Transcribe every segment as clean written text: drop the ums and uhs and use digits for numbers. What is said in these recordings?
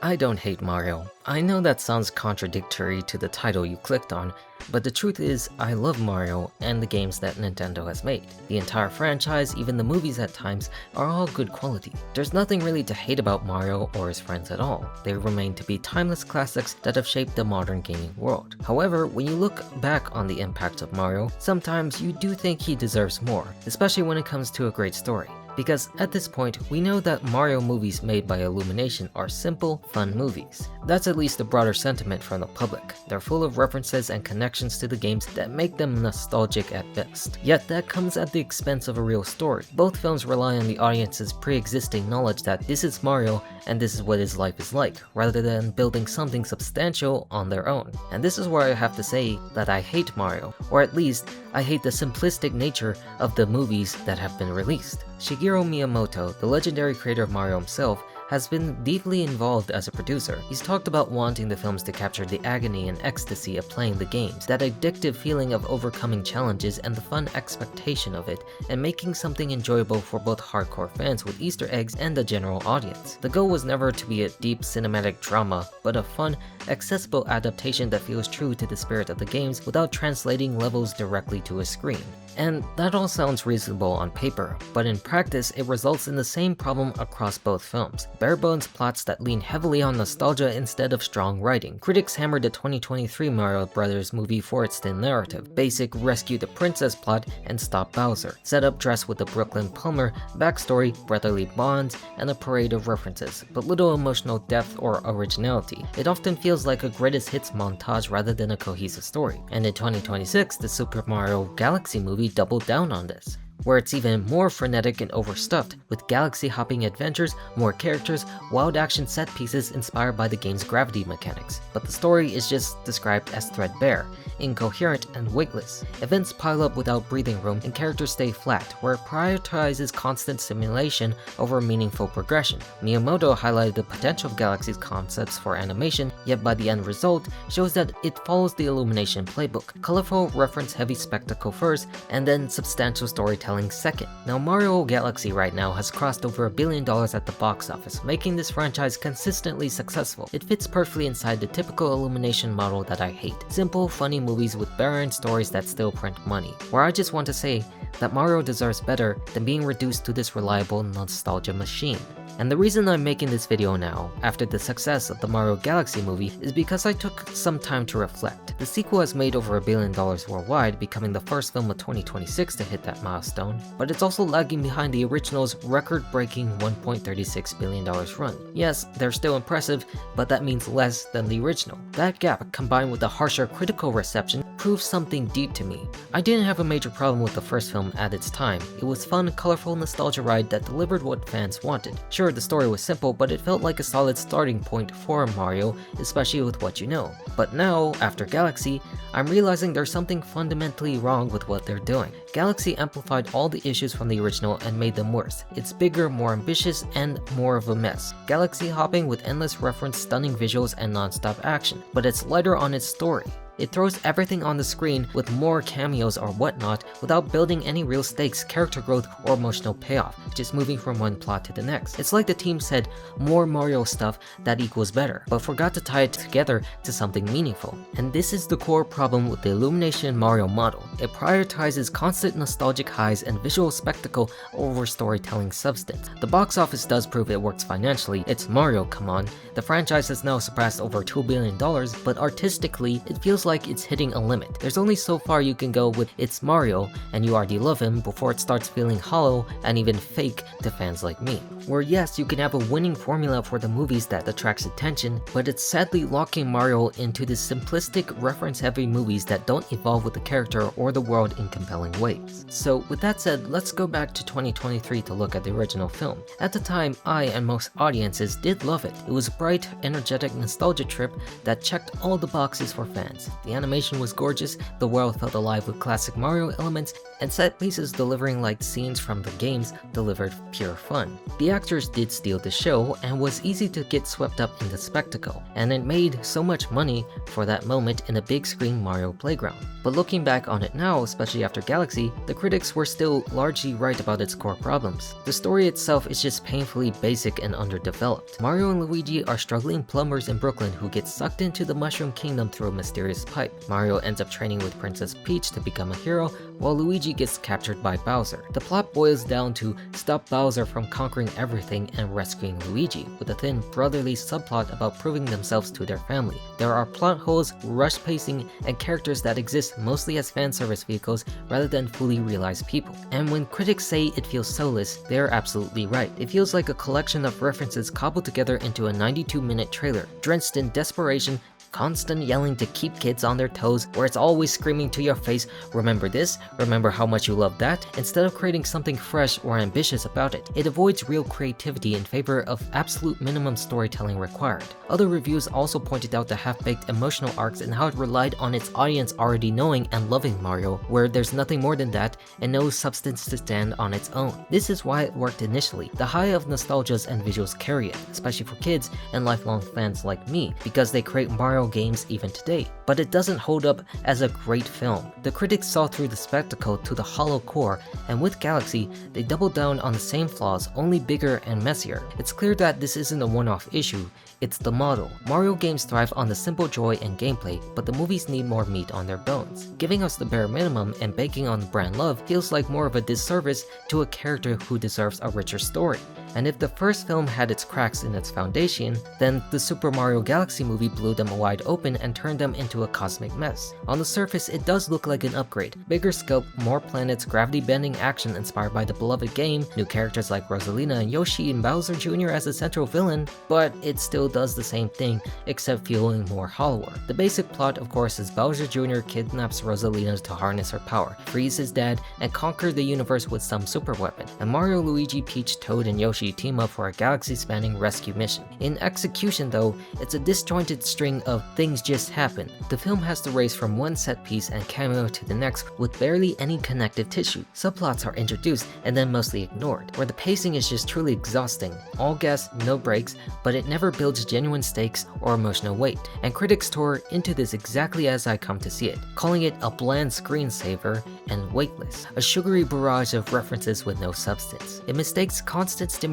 I don't hate Mario. I know that sounds contradictory to the title you clicked on, but the truth is I love Mario and the games that Nintendo has made. The entire franchise, even the movies at times, are all good quality. There's nothing really to hate about Mario or his friends at all. They remain to be timeless classics that have shaped the modern gaming world. However, when you look back on the impact of Mario, sometimes you do think he deserves more, especially when it comes to a great story. Because at this point, we know that Mario movies made by Illumination are simple, fun movies. That's at least the broader sentiment from the public. They're full of references and connections to the games that make them nostalgic at best. Yet that comes at the expense of a real story. Both films rely on the audience's pre-existing knowledge that this is Mario and this is what his life is like, rather than building something substantial on their own. And this is where I have to say that I hate Mario, or at least I hate the simplistic nature of the movies that have been released. Shigeru Miyamoto, the legendary creator of Mario himself, has been deeply involved as a producer. He's talked about wanting the films to capture the agony and ecstasy of playing the games, that addictive feeling of overcoming challenges and the fun expectation of it, and making something enjoyable for both hardcore fans with Easter eggs and the general audience. The goal was never to be a deep cinematic drama, but a fun, accessible adaptation that feels true to the spirit of the games without translating levels directly to a screen. And that all sounds reasonable on paper, but in practice it results in the same problem across both films. Bare-bones plots that lean heavily on nostalgia instead of strong writing. Critics hammered the 2023 Mario Brothers movie for its thin narrative, basic rescue the princess plot and stop Bowser, setup dress with the Brooklyn Plumber, backstory, brotherly bonds, and a parade of references, but little emotional depth or originality. It often feels like a greatest hits montage rather than a cohesive story. And in 2026, the Super Mario Galaxy movie doubled down on this, where it's even more frenetic and overstuffed, with galaxy-hopping adventures, more characters, wild action set pieces inspired by the game's gravity mechanics. But the story is just described as threadbare, incoherent, and weightless. Events pile up without breathing room, and characters stay flat, where it prioritizes constant simulation over meaningful progression. Miyamoto highlighted the potential of Galaxy's concepts for animation, yet by the end result, shows that it follows the Illumination playbook. Colorful, reference-heavy spectacle first, and then substantial storytelling second. Now Mario Galaxy right now has crossed over $1 billion at the box office, making this franchise consistently successful. It fits perfectly inside the typical Illumination model that I hate. Simple, funny movies with barren stories that still print money. Where I just want to say that Mario deserves better than being reduced to this reliable nostalgia machine. And the reason I'm making this video now, after the success of the Mario Galaxy movie, is because I took some time to reflect. The sequel has made over $1 billion worldwide, becoming the first film of 2026 to hit that milestone, but it's also lagging behind the original's record-breaking $1.36 billion run. Yes, they're still impressive, but that means less than the original. That gap, combined with the harsher critical reception, proves something deep to me. I didn't have a major problem with the first film at its time. It was fun, colorful nostalgia ride that delivered what fans wanted. Sure, the story was simple, but it felt like a solid starting point for Mario, especially with what you know. But now, after Galaxy, I'm realizing there's something fundamentally wrong with what they're doing. Galaxy amplified all the issues from the original and made them worse. It's bigger, more ambitious, and more of a mess. Galaxy hopping with endless reference, stunning visuals, and non-stop action, but it's lighter on its story. It throws everything on the screen with more cameos or whatnot without building any real stakes, character growth, or emotional payoff, just moving from one plot to the next. It's like the team said, more Mario stuff that equals better, but forgot to tie it together to something meaningful. And this is the core problem with the Illumination Mario model. It prioritizes constant nostalgic highs and visual spectacle over storytelling substance. The box office does prove it works financially. It's Mario, come on. The franchise has now surpassed over $2 billion, but artistically, it feels like it's hitting a limit. There's only so far you can go with "it's Mario" and you already love him before it starts feeling hollow and even fake to fans like me. Where yes, you can have a winning formula for the movies that attracts attention, but it's sadly locking Mario into the simplistic, reference-heavy movies that don't evolve with the character or the world in compelling ways. So with that said, let's go back to 2023 to look at the original film. At the time, I and most audiences did love it. It was a bright, energetic nostalgia trip that checked all the boxes for fans. The animation was gorgeous, the world felt alive with classic Mario elements, and set pieces delivering like scenes from the games delivered pure fun. The actors did steal the show and was easy to get swept up in the spectacle, and it made so much money for that moment in a big screen Mario playground. But looking back on it now, especially after Galaxy, the critics were still largely right about its core problems. The story itself is just painfully basic and underdeveloped. Mario and Luigi are struggling plumbers in Brooklyn who get sucked into the Mushroom Kingdom through a mysterious pipe. Mario ends up training with Princess Peach to become a hero, while Luigi gets captured by Bowser. The plot boils down to stop Bowser from conquering everything and rescuing Luigi, with a thin brotherly subplot about proving themselves to their family. There are plot holes, rushed pacing, and characters that exist mostly as fan service vehicles rather than fully realized people. And when critics say it feels soulless, they are absolutely right. It feels like a collection of references cobbled together into a 92-minute trailer, drenched in desperation, constant yelling to keep kids on their toes, where it's always screaming to your face, remember this, remember how much you love that, instead of creating something fresh or ambitious about it. It avoids real creativity in favor of absolute minimum storytelling required. Other reviews also pointed out the half-baked emotional arcs and how it relied on its audience already knowing and loving Mario, where there's nothing more than that and no substance to stand on its own. This is why it worked initially. The high of nostalgias and visuals carry it, especially for kids and lifelong fans like me, because they create Mario games even today, but it doesn't hold up as a great film. The critics saw through the spectacle to the hollow core, and with Galaxy, they doubled down on the same flaws, only bigger and messier. It's clear that this isn't a one-off issue, it's the model. Mario games thrive on the simple joy and gameplay, but the movies need more meat on their bones. Giving us the bare minimum and banking on the brand love feels like more of a disservice to a character who deserves a richer story. And if the first film had its cracks in its foundation, then the Super Mario Galaxy movie blew them wide open and turned them into a cosmic mess. On the surface, it does look like an upgrade. Bigger scope, more planets, gravity-bending action inspired by the beloved game, new characters like Rosalina and Yoshi and Bowser Jr. as a central villain, but it still does the same thing, except feeling more hollower. The basic plot, of course, is Bowser Jr. kidnaps Rosalina to harness her power, frees his dad, and conquer the universe with some super weapon. And Mario, Luigi, Peach, Toad, and Yoshi team up for a galaxy-spanning rescue mission. In execution though, it's a disjointed string of things just happen. The film has to race from one set piece and cameo to the next with barely any connective tissue. Subplots are introduced and then mostly ignored, where the pacing is just truly exhausting. All gas, no breaks, but it never builds genuine stakes or emotional weight. And critics tore into this exactly as I come to see it, calling it a bland screensaver and weightless, a sugary barrage of references with no substance. It mistakes constant stimulation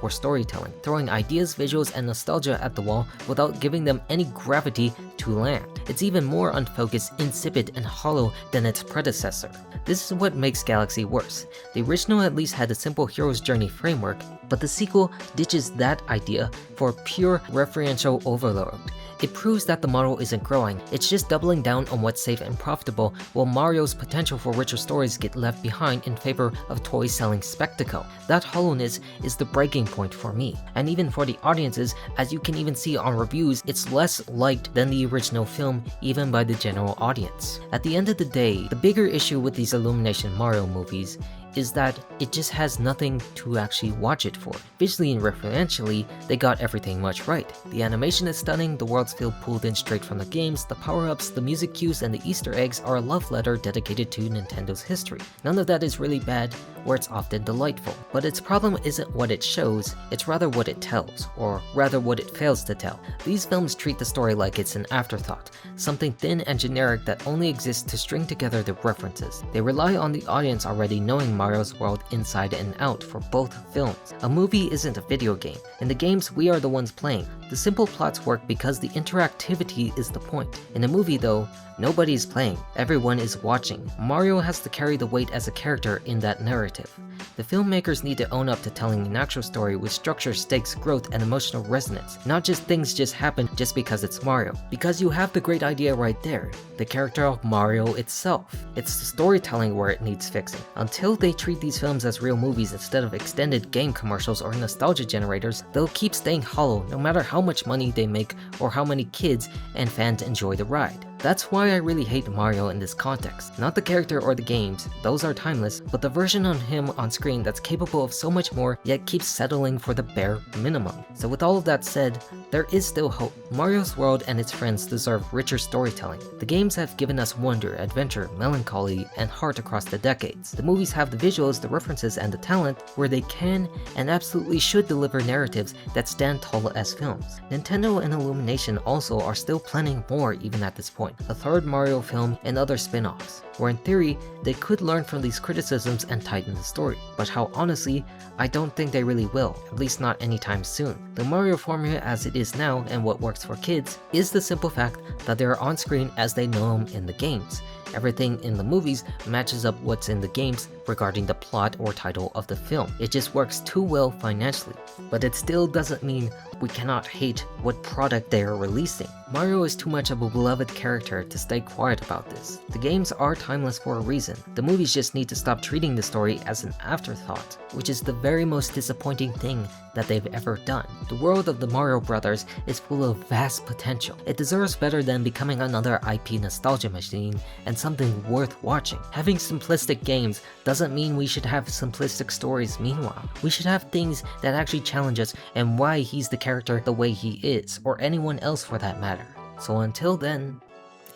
for storytelling, throwing ideas, visuals, and nostalgia at the wall without giving them any gravity to land. It's even more unfocused, insipid, and hollow than its predecessor. This is what makes Galaxy worse. The original at least had a simple hero's journey framework, but the sequel ditches that idea for pure referential overload. It proves that the model isn't growing, it's just doubling down on what's safe and profitable, while Mario's potential for richer stories get left behind in favor of toy-selling spectacle. That hollowness is the breaking point for me, and even for the audiences, as you can even see on reviews, it's less liked than the original film, even by the general audience. At the end of the day, the bigger issue with these Illumination Mario movies is that it just has nothing to actually watch it for. Visually and referentially, they got everything much right. The animation is stunning, the worlds feel pulled in straight from the games, the power-ups, the music cues, and the Easter eggs are a love letter dedicated to Nintendo's history. None of that is really bad, or it's often delightful. But its problem isn't what it shows, it's rather what it tells, or rather what it fails to tell. These films treat the story like it's an afterthought, something thin and generic that only exists to string together the references. They rely on the audience already knowing Mario's world inside and out for both films. A movie isn't a video game. In the games, we are the ones playing. The simple plots work because the interactivity is the point. In a movie though, nobody is playing, everyone is watching. Mario has to carry the weight as a character in that narrative. The filmmakers need to own up to telling an actual story with structure, stakes, growth, and emotional resonance, not just things just happen just because it's Mario. Because you have the great idea right there, the character of Mario itself. It's the storytelling where it needs fixing. Until they treat these films as real movies instead of extended game commercials or nostalgia generators, they'll keep staying hollow no matter how much money they make or how many kids and fans enjoy the ride. That's why I really hate Mario in this context. Not the character or the games, those are timeless, but the version of him on screen that's capable of so much more, yet keeps settling for the bare minimum. So with all of that said, there is still hope. Mario's world and its friends deserve richer storytelling. The games have given us wonder, adventure, melancholy, and heart across the decades. The movies have the visuals, the references, and the talent where they can and absolutely should deliver narratives that stand tall as films. Nintendo and Illumination also are still planning more even at this point. A third Mario film and other spin-offs, where in theory, they could learn from these criticisms and tighten the story. But how honestly, I don't think they really will, at least not anytime soon. The Mario formula as it is now and what works for kids is the simple fact that they are on screen as they know them in the games. Everything in the movies matches up what's in the games regarding the plot or title of the film. It just works too well financially. But it still doesn't mean we cannot hate what product they are releasing. Mario is too much of a beloved character to stay quiet about this. The games are timeless for a reason. The movies just need to stop treating the story as an afterthought, which is the very most disappointing thing that they've ever done. The world of the Mario Brothers is full of vast potential. It deserves better than becoming another IP nostalgia machine and something worth watching. Having simplistic games doesn't mean we should have simplistic stories meanwhile. We should have things that actually challenge us and why he's the character the way he is, or anyone else for that matter. So until then,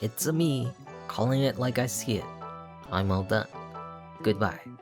it's me, calling it like I see it. I'm all done. Goodbye.